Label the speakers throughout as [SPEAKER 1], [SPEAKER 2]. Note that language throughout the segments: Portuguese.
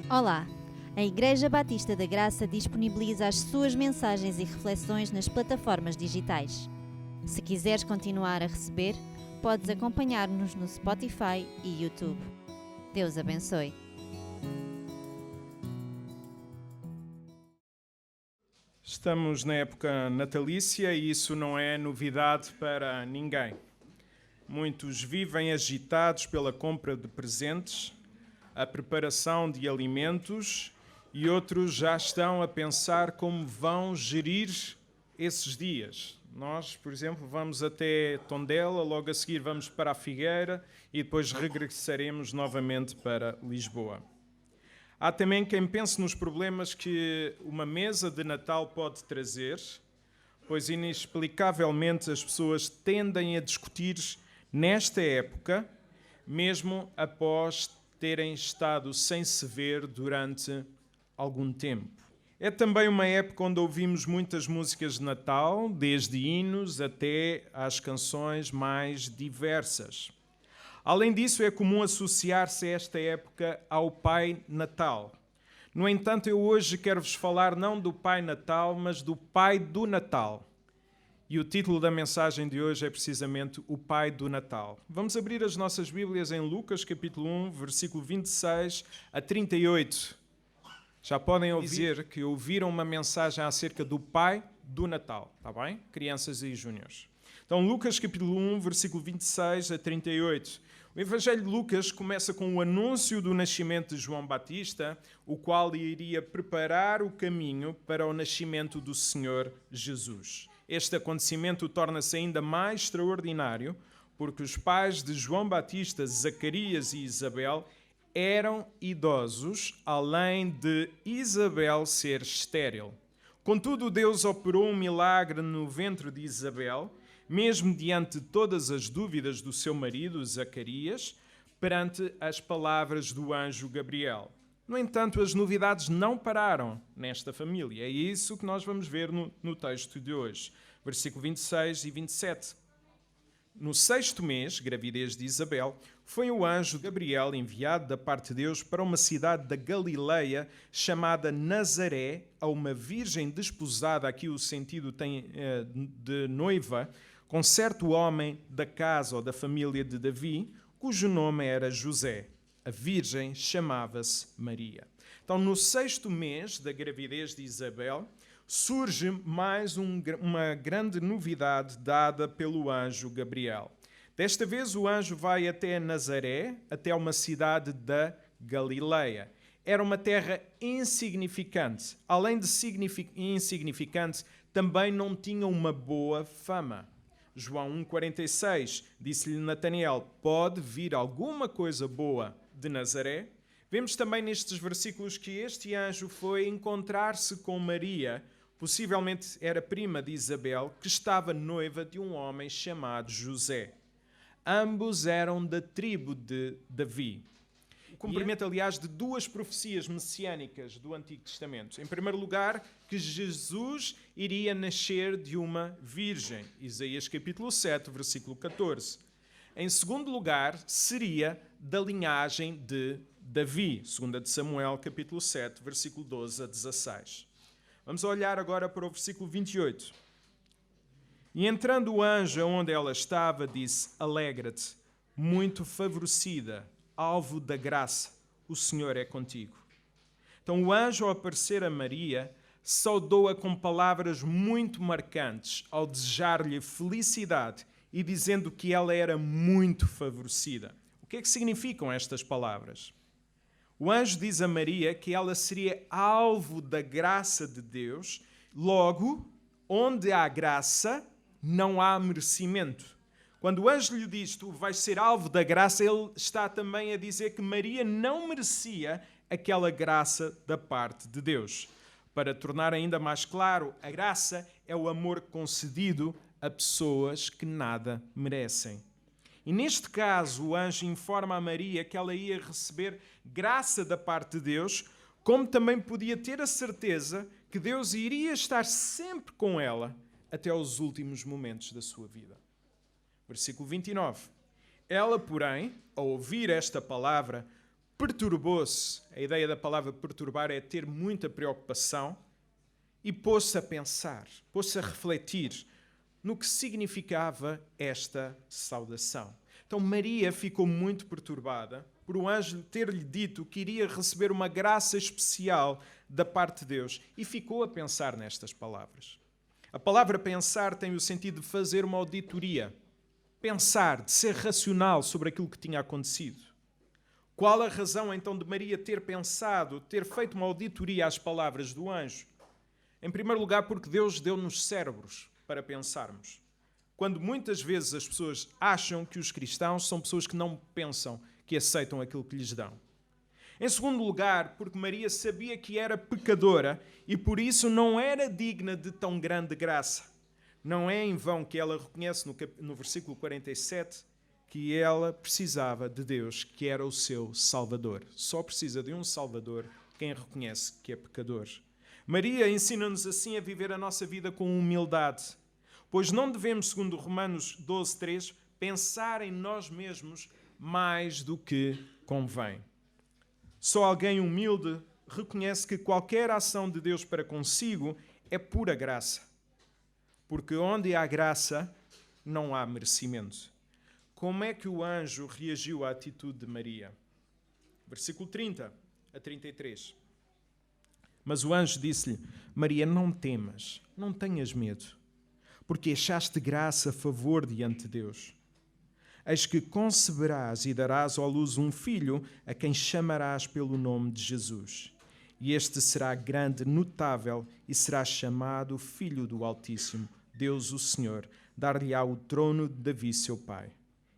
[SPEAKER 1] Olá! A Igreja Batista da Graça disponibiliza as suas mensagens e reflexões nas plataformas digitais. Se quiseres continuar a receber, podes acompanhar-nos no Spotify e YouTube. Deus abençoe.
[SPEAKER 2] Estamos na época natalícia e isso não é novidade para ninguém. Muitos vivem agitados pela compra de presentes, a preparação de alimentos e outros já estão a pensar como vão gerir esses dias. Nós, por exemplo, vamos até Tondela, logo a seguir vamos para a Figueira e depois regressaremos novamente para Lisboa. Há também quem pense nos problemas que uma mesa de Natal pode trazer, pois inexplicavelmente as pessoas tendem a discutir nesta época, mesmo após terem estado sem se ver durante algum tempo. É também uma época onde ouvimos muitas músicas de Natal, desde hinos até às canções mais diversas. Além disso, é comum associar-se esta época ao Pai Natal. No entanto, eu hoje quero-vos falar não do Pai Natal, mas do Pai do Natal. E o título da mensagem de hoje é precisamente o Pai do Natal. Vamos abrir as nossas Bíblias em Lucas, capítulo 1, versículo 26 a 38. Já podem dizer que ouviram uma mensagem acerca do Pai do Natal, está bem? Crianças e júniores. Então, Lucas, capítulo 1, versículo 26 a 38. O Evangelho de Lucas começa com o anúncio do nascimento de João Batista, o qual iria preparar o caminho para o nascimento do Senhor Jesus. Este acontecimento torna-se ainda mais extraordinário porque os pais de João Batista, Zacarias e Isabel, eram idosos, além de Isabel ser estéril. Contudo, Deus operou um milagre no ventre de Isabel, mesmo diante de todas as dúvidas do seu marido, Zacarias, perante as palavras do anjo Gabriel. No entanto, as novidades não pararam nesta família. É isso que nós vamos ver no texto de hoje. Versículo 26 e 27. No 6º mês, gravidez de Isabel, foi o anjo Gabriel enviado da parte de Deus para uma cidade da Galileia chamada Nazaré, a uma virgem desposada, aqui o sentido tem de noiva, com certo homem da casa ou da família de Davi, cujo nome era José. A virgem chamava-se Maria. Então, no 6º mês da gravidez de Isabel, surge mais uma grande novidade dada pelo anjo Gabriel. Desta vez o anjo vai até Nazaré, até uma cidade da Galileia. Era uma terra insignificante. Além de insignificante, também não tinha uma boa fama. João 1,46 disse-lhe Natanael, pode vir alguma coisa boa de Nazaré? Vemos também nestes versículos que este anjo foi encontrar-se com Maria, possivelmente era prima de Isabel, que estava noiva de um homem chamado José. Ambos eram da tribo de Davi. O cumprimento, aliás, de duas profecias messiânicas do Antigo Testamento. Em primeiro lugar, que Jesus iria nascer de uma virgem. Isaías capítulo 7, versículo 14. Em segundo lugar, seria da linhagem de Davi. 2 de Samuel capítulo 7, versículo 12 a 16. Vamos olhar agora para o versículo 28. E entrando o anjo onde ela estava, disse, alegra-te, muito favorecida, alvo da graça, o Senhor é contigo. Então o anjo, ao aparecer a Maria, saudou-a com palavras muito marcantes, ao desejar-lhe felicidade e dizendo que ela era muito favorecida. O que é que significam estas palavras? O anjo diz a Maria que ela seria alvo da graça de Deus, logo, onde há graça, não há merecimento. Quando o anjo lhe diz, tu vais ser alvo da graça, ele está também a dizer que Maria não merecia aquela graça da parte de Deus. Para tornar ainda mais claro, a graça é o amor concedido a pessoas que nada merecem. E neste caso, o anjo informa a Maria que ela ia receber graça da parte de Deus, como também podia ter a certeza que Deus iria estar sempre com ela até aos últimos momentos da sua vida. Versículo 29. Ela, porém, ao ouvir esta palavra, perturbou-se, a ideia da palavra perturbar é ter muita preocupação, e pôs-se a pensar, pôs-se a refletir no que significava esta saudação. Então Maria ficou muito perturbada por o anjo ter-lhe dito que iria receber uma graça especial da parte de Deus, e ficou a pensar nestas palavras. A palavra pensar tem o sentido de fazer uma auditoria, pensar, de ser racional sobre aquilo que tinha acontecido. Qual a razão então de Maria ter pensado, ter feito uma auditoria às palavras do anjo? Em primeiro lugar, porque Deus deu-nos cérebros para pensarmos. Quando muitas vezes as pessoas acham que os cristãos são pessoas que não pensam, que aceitam aquilo que lhes dão. Em segundo lugar, porque Maria sabia que era pecadora e por isso não era digna de tão grande graça. Não é em vão que ela reconhece no versículo 47 que ela precisava de Deus, que era o seu Salvador. Só precisa de um Salvador quem reconhece que é pecador. Maria ensina-nos assim a viver a nossa vida com humildade, pois não devemos, segundo Romanos 12:3, pensar em nós mesmos mais do que convém. Só alguém humilde reconhece que qualquer ação de Deus para consigo é pura graça, porque onde há graça, não há merecimento. Como é que o anjo reagiu à atitude de Maria? Versículo 30 a 33. Mas o anjo disse-lhe: Maria, não temas, não tenhas medo, porque achaste graça, favor diante de Deus. Eis que conceberás e darás à luz um filho, a quem chamarás pelo nome de Jesus. E este será grande, notável, e será chamado Filho do Altíssimo. Deus, o Senhor, dar-lhe-á o trono de Davi, seu pai.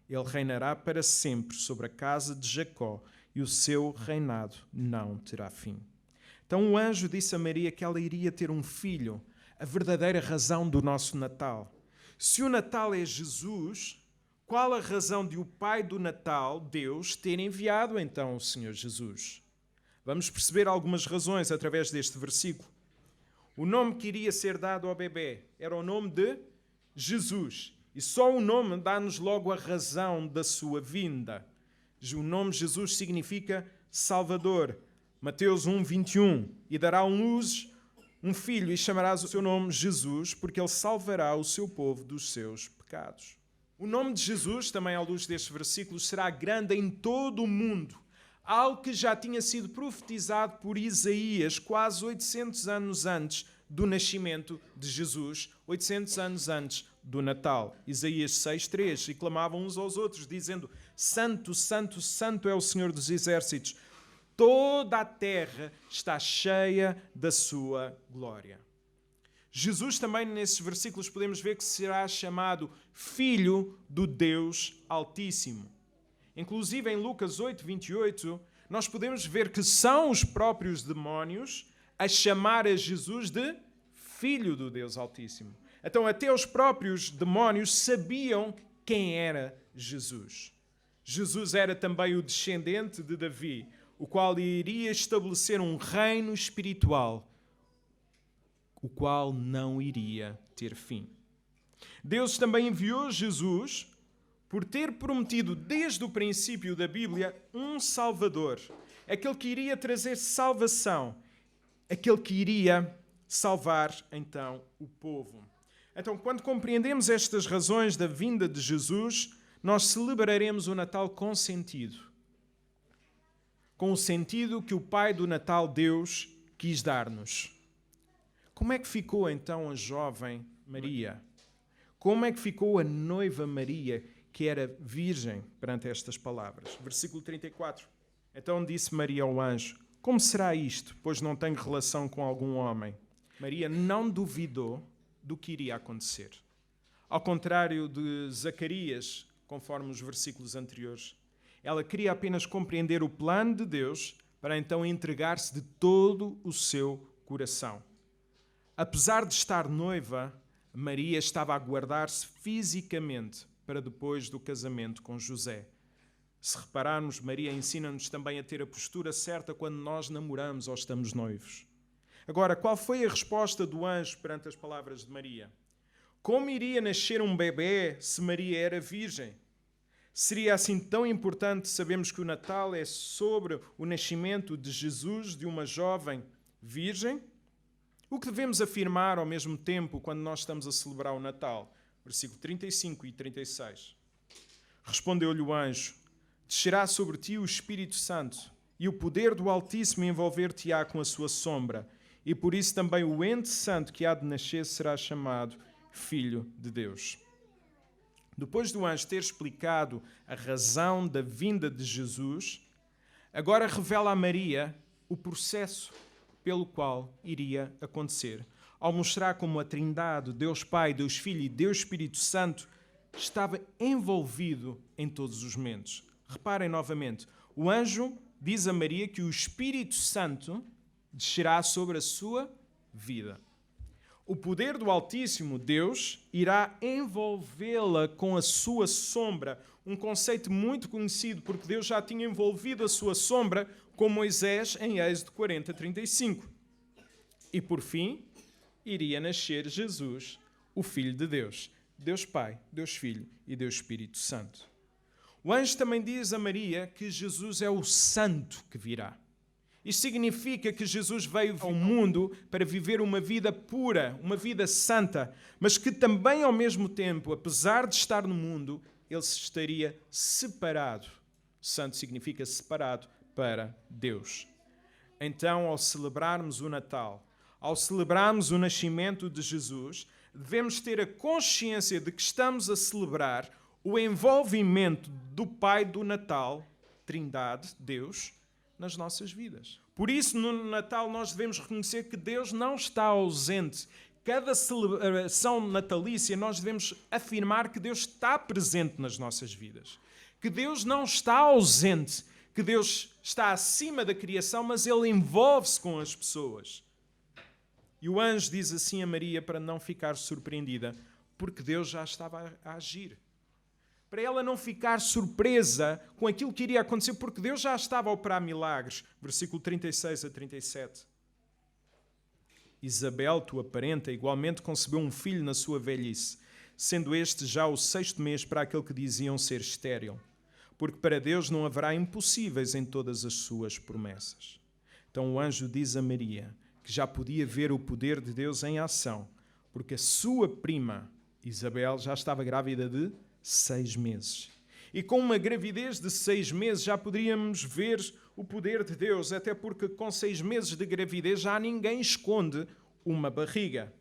[SPEAKER 2] Ele reinará para sempre sobre a casa de Jacó, e o seu reinado não terá fim. Então o anjo disse a Maria que ela iria ter um filho, a verdadeira razão do nosso Natal. Se o Natal é Jesus, qual a razão de o Pai do Natal, Deus, ter enviado então o Senhor Jesus? Vamos perceber algumas razões através deste versículo. O nome que iria ser dado ao bebê era o nome de Jesus. E só o nome dá-nos logo a razão da sua vinda. O nome Jesus significa Salvador. Mateus 1:21. E dará um filho e chamarás o seu nome Jesus, porque ele salvará o seu povo dos seus pecados. O nome de Jesus, também à luz destes versículos, será grande em todo o mundo. Algo que já tinha sido profetizado por Isaías quase 800 anos antes do nascimento de Jesus, 800 anos antes do Natal. Isaías 6:3. E clamavam uns aos outros, dizendo: Santo, Santo, Santo é o Senhor dos Exércitos. Toda a terra está cheia da sua glória. Jesus também, nesses versículos, podemos ver que será chamado Filho do Deus Altíssimo. Inclusive, em Lucas 8:28, nós podemos ver que são os próprios demónios a chamar a Jesus de Filho do Deus Altíssimo. Então, até os próprios demónios sabiam quem era Jesus. Jesus era também o descendente de Davi, o qual iria estabelecer um reino espiritual, o qual não iria ter fim. Deus também enviou Jesus por ter prometido desde o princípio da Bíblia um Salvador, aquele que iria trazer salvação, aquele que iria salvar então o povo. Então, quando compreendemos estas razões da vinda de Jesus, nós celebraremos o Natal com sentido. Com o sentido que o Pai do Natal, Deus, quis dar-nos. Como é que ficou então a jovem Maria? Como é que ficou a noiva Maria, que era virgem, perante estas palavras? Versículo 34. Então disse Maria ao anjo: Como será isto, pois não tenho relação com algum homem? Maria não duvidou do que iria acontecer. Ao contrário de Zacarias, conforme os versículos anteriores, ela queria apenas compreender o plano de Deus para então entregar-se de todo o seu coração. Apesar de estar noiva, Maria estava a guardar-se fisicamente para depois do casamento com José. Se repararmos, Maria ensina-nos também a ter a postura certa quando nós namoramos ou estamos noivos. Agora, qual foi a resposta do anjo perante as palavras de Maria? Como iria nascer um bebê se Maria era virgem? Seria assim tão importante sabermos que o Natal é sobre o nascimento de Jesus, de uma jovem virgem? O que devemos afirmar ao mesmo tempo quando nós estamos a celebrar o Natal? Versículo 35 e 36. Respondeu-lhe o anjo: descerá sobre ti o Espírito Santo, e o poder do Altíssimo envolver-te-á com a sua sombra, e por isso também o ente santo que há de nascer será chamado Filho de Deus. Depois do anjo ter explicado a razão da vinda de Jesus, agora revela a Maria o processo pelo qual iria acontecer, ao mostrar como a Trindade, Deus Pai, Deus Filho e Deus Espírito Santo, estava envolvido em todos os momentos. Reparem novamente, o anjo diz a Maria que o Espírito Santo descerá sobre a sua vida. O poder do Altíssimo Deus irá envolvê-la com a sua sombra, um conceito muito conhecido, porque Deus já tinha envolvido a sua sombra com Moisés em Êxodo 40:35. E por fim, iria nascer Jesus, o Filho de Deus, Deus Pai, Deus Filho e Deus Espírito Santo. O anjo também diz a Maria que Jesus é o Santo que virá. Isto significa que Jesus veio ao mundo para viver uma vida pura, uma vida santa, mas que também ao mesmo tempo, apesar de estar no mundo, ele se estaria separado. Santo significa separado para Deus. Então, ao celebrarmos o Natal, ao celebrarmos o nascimento de Jesus, devemos ter a consciência de que estamos a celebrar o envolvimento do Pai do Natal, Trindade, Deus, nas nossas vidas. Por isso, no Natal, nós devemos reconhecer que Deus não está ausente. Cada celebração natalícia, nós devemos afirmar que Deus está presente nas nossas vidas. Que Deus não está ausente, que Deus está acima da criação, mas Ele envolve-se com as pessoas. E o anjo diz assim a Maria para não ficar surpreendida, porque Deus já estava a agir. Para ela não ficar surpresa com aquilo que iria acontecer, porque Deus já estava a operar milagres. Versículo 36 a 37. Isabel, tua parenta, igualmente concebeu um filho na sua velhice, sendo este já o 6º mês para aquele que diziam ser estéril, porque para Deus não haverá impossíveis em todas as suas promessas. Então o anjo diz a Maria que já podia ver o poder de Deus em ação, porque a sua prima, Isabel, já estava grávida de 6 meses. E com uma gravidez de 6 meses já poderíamos ver o poder de Deus, até porque com 6 meses de gravidez já ninguém esconde uma barriga.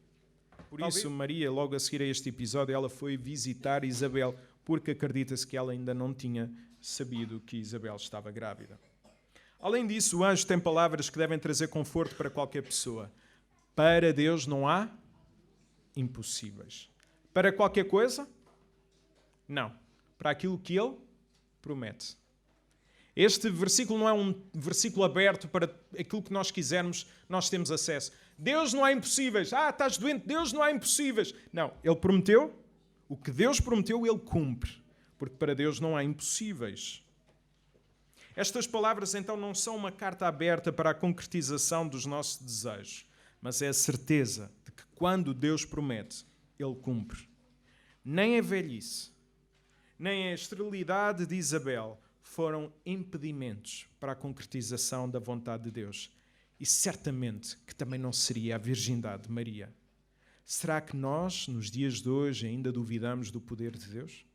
[SPEAKER 2] Por isso, Maria, logo a seguir a este episódio, ela foi visitar Isabel, porque acredita-se que ela ainda não tinha sabido que Isabel estava grávida. Além disso, o anjo tem palavras que devem trazer conforto para qualquer pessoa. Para Deus não há impossíveis. Para qualquer coisa? Não. Para aquilo que Ele promete. Este versículo não é um versículo aberto para aquilo que nós quisermos, nós temos acesso. Deus não há impossíveis. Estás doente, Deus não há impossíveis. Não, Ele prometeu. O que Deus prometeu, Ele cumpre. Porque para Deus não há impossíveis. Estas palavras, então, não são uma carta aberta para a concretização dos nossos desejos, mas é a certeza de que quando Deus promete, Ele cumpre. Nem a velhice, nem a esterilidade de Isabel foram impedimentos para a concretização da vontade de Deus. E certamente que também não seria a virgindade de Maria. Será que nós, nos dias de hoje, ainda duvidamos do poder de Deus?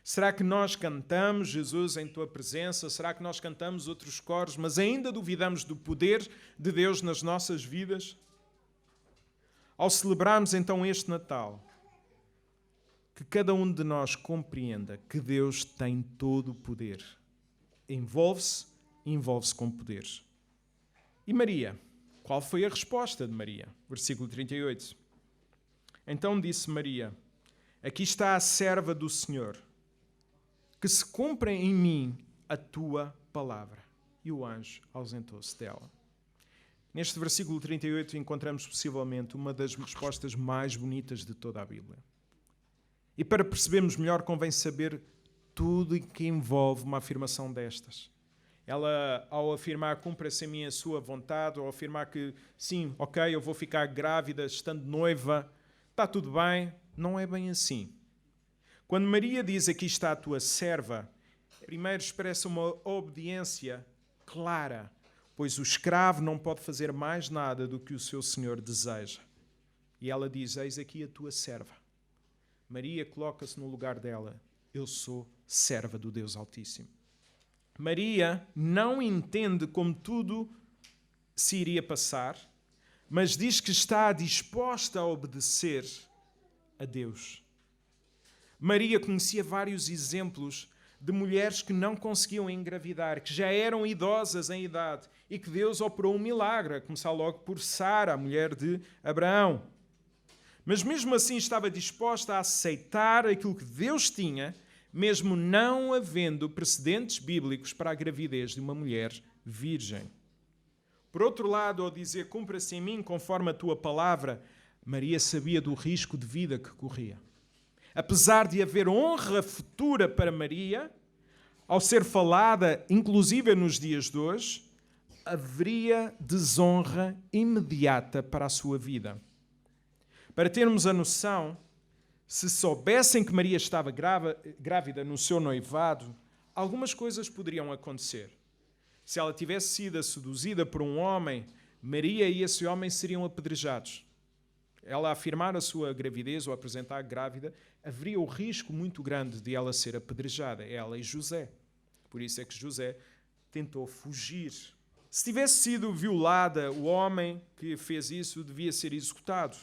[SPEAKER 2] Será que nós cantamos Jesus em Tua presença? Será que nós cantamos outros coros, mas ainda duvidamos do poder de Deus nas nossas vidas? Ao celebrarmos então este Natal, que cada um de nós compreenda que Deus tem todo o poder. Envolve-se com poder. E Maria? Qual foi a resposta de Maria? Versículo 38. Então disse Maria: aqui está a serva do Senhor, que se cumpra em mim a tua palavra. E o anjo ausentou-se dela. Neste versículo 38 encontramos possivelmente uma das respostas mais bonitas de toda a Bíblia. E para percebermos melhor, convém saber tudo o que envolve uma afirmação destas. Ela, ao afirmar cumpra-se em mim a sua vontade, ao afirmar que sim, ok, eu vou ficar grávida estando noiva, está tudo bem, não é bem assim. Quando Maria diz aqui está a tua serva, primeiro expressa uma obediência clara, pois o escravo não pode fazer mais nada do que o seu senhor deseja. E ela diz, eis aqui a tua serva. Maria coloca-se no lugar dela. Eu sou serva do Deus Altíssimo. Maria não entende como tudo se iria passar, mas diz que está disposta a obedecer a Deus. Maria conhecia vários exemplos de mulheres que não conseguiam engravidar, que já eram idosas em idade e que Deus operou um milagre, a começar logo por Sara, a mulher de Abraão. Mas mesmo assim estava disposta a aceitar aquilo que Deus tinha, mesmo não havendo precedentes bíblicos para a gravidez de uma mulher virgem. Por outro lado, ao dizer, cumpra-se em mim conforme a tua palavra, Maria sabia do risco de vida que corria. Apesar de haver honra futura para Maria, ao ser falada, inclusive nos dias de hoje, haveria desonra imediata para a sua vida. Para termos a noção, se soubessem que Maria estava grávida no seu noivado, algumas coisas poderiam acontecer. Se ela tivesse sido seduzida por um homem, Maria e esse homem seriam apedrejados. Ela afirmar a sua gravidez ou apresentar grávida, haveria o risco muito grande de ela ser apedrejada, ela e José. Por isso é que José tentou fugir. Se tivesse sido violada, o homem que fez isso devia ser executado.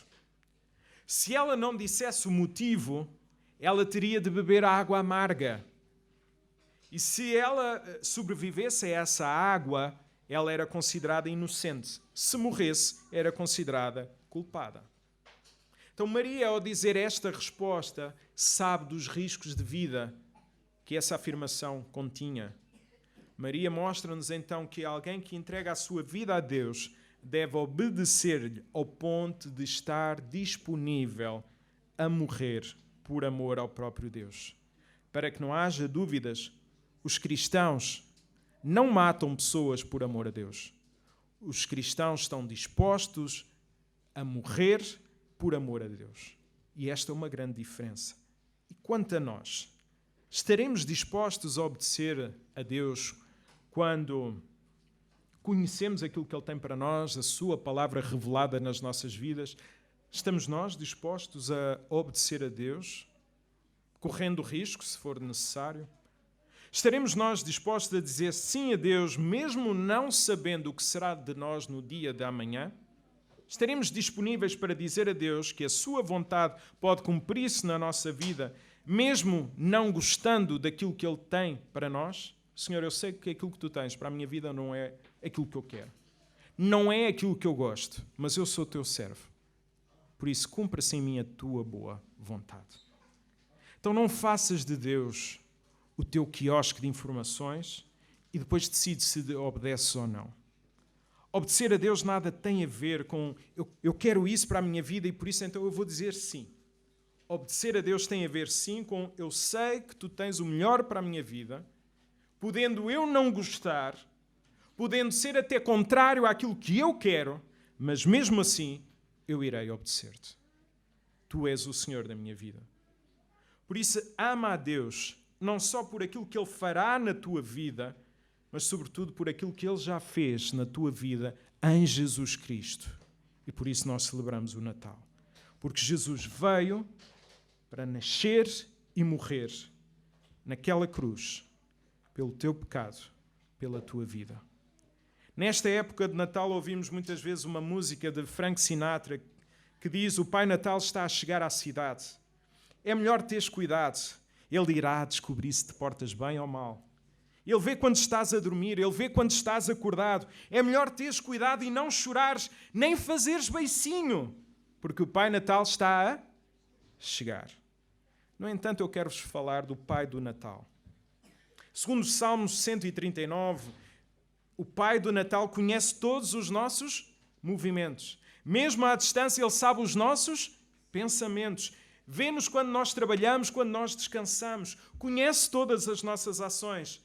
[SPEAKER 2] Se ela não dissesse o motivo, ela teria de beber água amarga. E se ela sobrevivesse a essa água, ela era considerada inocente. Se morresse, era considerada culpada. Então Maria, ao dizer esta resposta, sabe dos riscos de vida que essa afirmação continha. Maria mostra-nos então que alguém que entrega a sua vida a Deus deve obedecer-lhe ao ponto de estar disponível a morrer por amor ao próprio Deus. Para que não haja dúvidas, os cristãos não matam pessoas por amor a Deus. Os cristãos estão dispostos a morrer por amor a Deus. E esta é uma grande diferença. E quanto a nós, estaremos dispostos a obedecer a Deus quando conhecemos aquilo que Ele tem para nós, a sua palavra revelada nas nossas vidas? Estamos nós dispostos a obedecer a Deus, correndo risco, se for necessário? Estaremos nós dispostos a dizer sim a Deus, mesmo não sabendo o que será de nós no dia de amanhã? Estaremos disponíveis para dizer a Deus que a sua vontade pode cumprir-se na nossa vida, mesmo não gostando daquilo que Ele tem para nós? Senhor, eu sei que aquilo que Tu tens para a minha vida não é aquilo que eu quero. Não é aquilo que eu gosto, mas eu sou Teu servo. Por isso, cumpra-se em mim a Tua boa vontade. Então não faças de Deus o teu quiosque de informações e depois decides se obedeces ou não. Obedecer a Deus nada tem a ver com eu quero isso para a minha vida e por isso então eu vou dizer sim. Obedecer a Deus tem a ver sim com eu sei que Tu tens o melhor para a minha vida, podendo eu não gostar, podendo ser até contrário àquilo que eu quero, mas mesmo assim eu irei obedecer-Te. Tu és o Senhor da minha vida. Por isso, ama a Deus, não só por aquilo que Ele fará na tua vida, mas sobretudo por aquilo que Ele já fez na tua vida em Jesus Cristo. E por isso nós celebramos o Natal. Porque Jesus veio para nascer e morrer naquela cruz, pelo teu pecado, pela tua vida. Nesta época de Natal ouvimos muitas vezes uma música de Frank Sinatra que diz: o Pai Natal está a chegar à cidade. É melhor teres cuidado. Ele irá descobrir se te portas bem ou mal. Ele vê quando estás a dormir, Ele vê quando estás acordado. É melhor teres cuidado e não chorares, nem fazeres beicinho, porque o Pai Natal está a chegar. No entanto, eu quero-vos falar do Pai do Natal. Segundo o Salmo 139, o Pai do Natal conhece todos os nossos movimentos. Mesmo à distância, Ele sabe os nossos pensamentos. Vê-nos quando nós trabalhamos, quando nós descansamos. Conhece todas as nossas ações.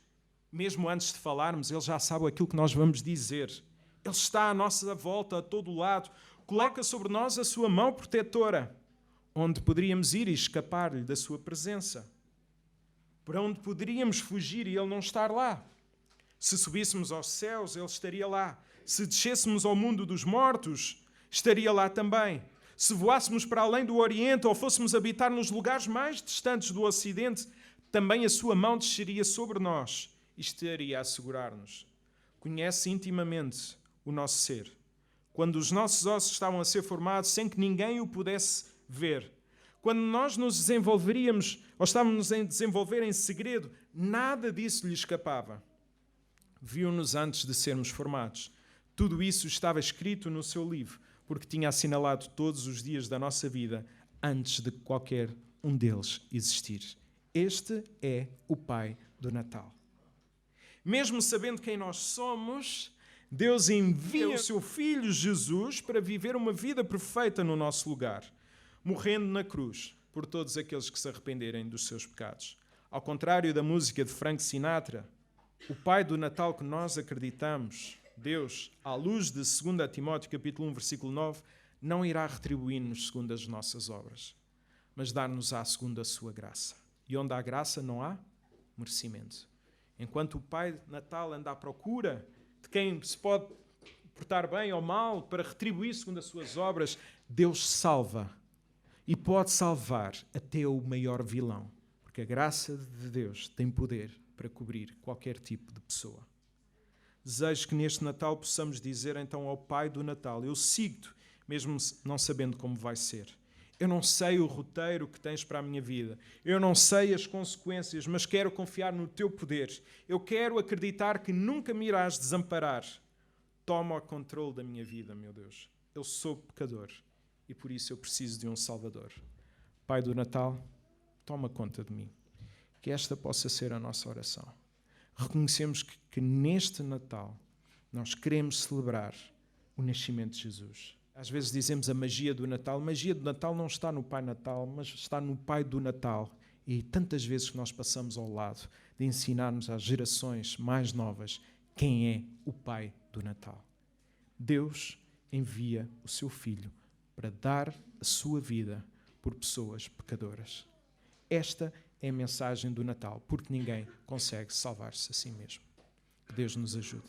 [SPEAKER 2] Mesmo antes de falarmos, Ele já sabe aquilo que nós vamos dizer. Ele está à nossa volta, a todo lado. Coloca sobre nós a sua mão protetora, onde poderíamos ir e escapar-lhe da sua presença. Para onde poderíamos fugir e Ele não estar lá? Se subíssemos aos céus, Ele estaria lá. Se descêssemos ao mundo dos mortos, estaria lá também. Se voássemos para além do Oriente ou fôssemos habitar nos lugares mais distantes do Ocidente, também a sua mão desceria sobre nós e estaria a segurar-nos. Conhece intimamente o nosso ser. Quando os nossos ossos estavam a ser formados sem que ninguém o pudesse ver, quando nós nos desenvolveríamos ou estávamos a desenvolver em segredo, nada disso lhe escapava. Viu-nos antes de sermos formados. Tudo isso estava escrito no seu livro, porque tinha assinalado todos os dias da nossa vida antes de qualquer um deles existir. Este é o Pai do Natal. Mesmo sabendo quem nós somos, Deus envia o seu Filho Jesus para viver uma vida perfeita no nosso lugar, morrendo na cruz por todos aqueles que se arrependerem dos seus pecados. Ao contrário da música de Frank Sinatra, o Pai do Natal que nós acreditamos, Deus, à luz de 2 Timóteo capítulo 1, versículo 9, não irá retribuir-nos segundo as nossas obras, mas dar-nos-á segundo a sua graça. E onde há graça não há merecimento. Enquanto o Pai Natal anda à procura de quem se pode portar bem ou mal para retribuir segundo as suas obras, Deus salva e pode salvar até o maior vilão, porque a graça de Deus tem poder para cobrir qualquer tipo de pessoa. Desejo que neste Natal possamos dizer então ao Pai do Natal: eu sigo-te, mesmo não sabendo como vai ser. Eu não sei o roteiro que tens para a minha vida. Eu não sei as consequências, mas quero confiar no teu poder. Eu quero acreditar que nunca me irás desamparar. Toma o controle da minha vida, meu Deus. Eu sou pecador e por isso eu preciso de um Salvador. Pai do Natal, toma conta de mim. Que esta possa ser a nossa oração. Reconhecemos que neste Natal nós queremos celebrar o nascimento de Jesus. Às vezes dizemos a magia do Natal. A magia do Natal não está no Pai Natal, mas está no Pai do Natal. E tantas vezes que nós passamos ao lado de ensinarmos às gerações mais novas quem é o Pai do Natal. Deus envia o seu Filho para dar a sua vida por pessoas pecadoras. Esta é a mensagem do Natal, porque ninguém consegue salvar-se a si mesmo. Que Deus nos ajude.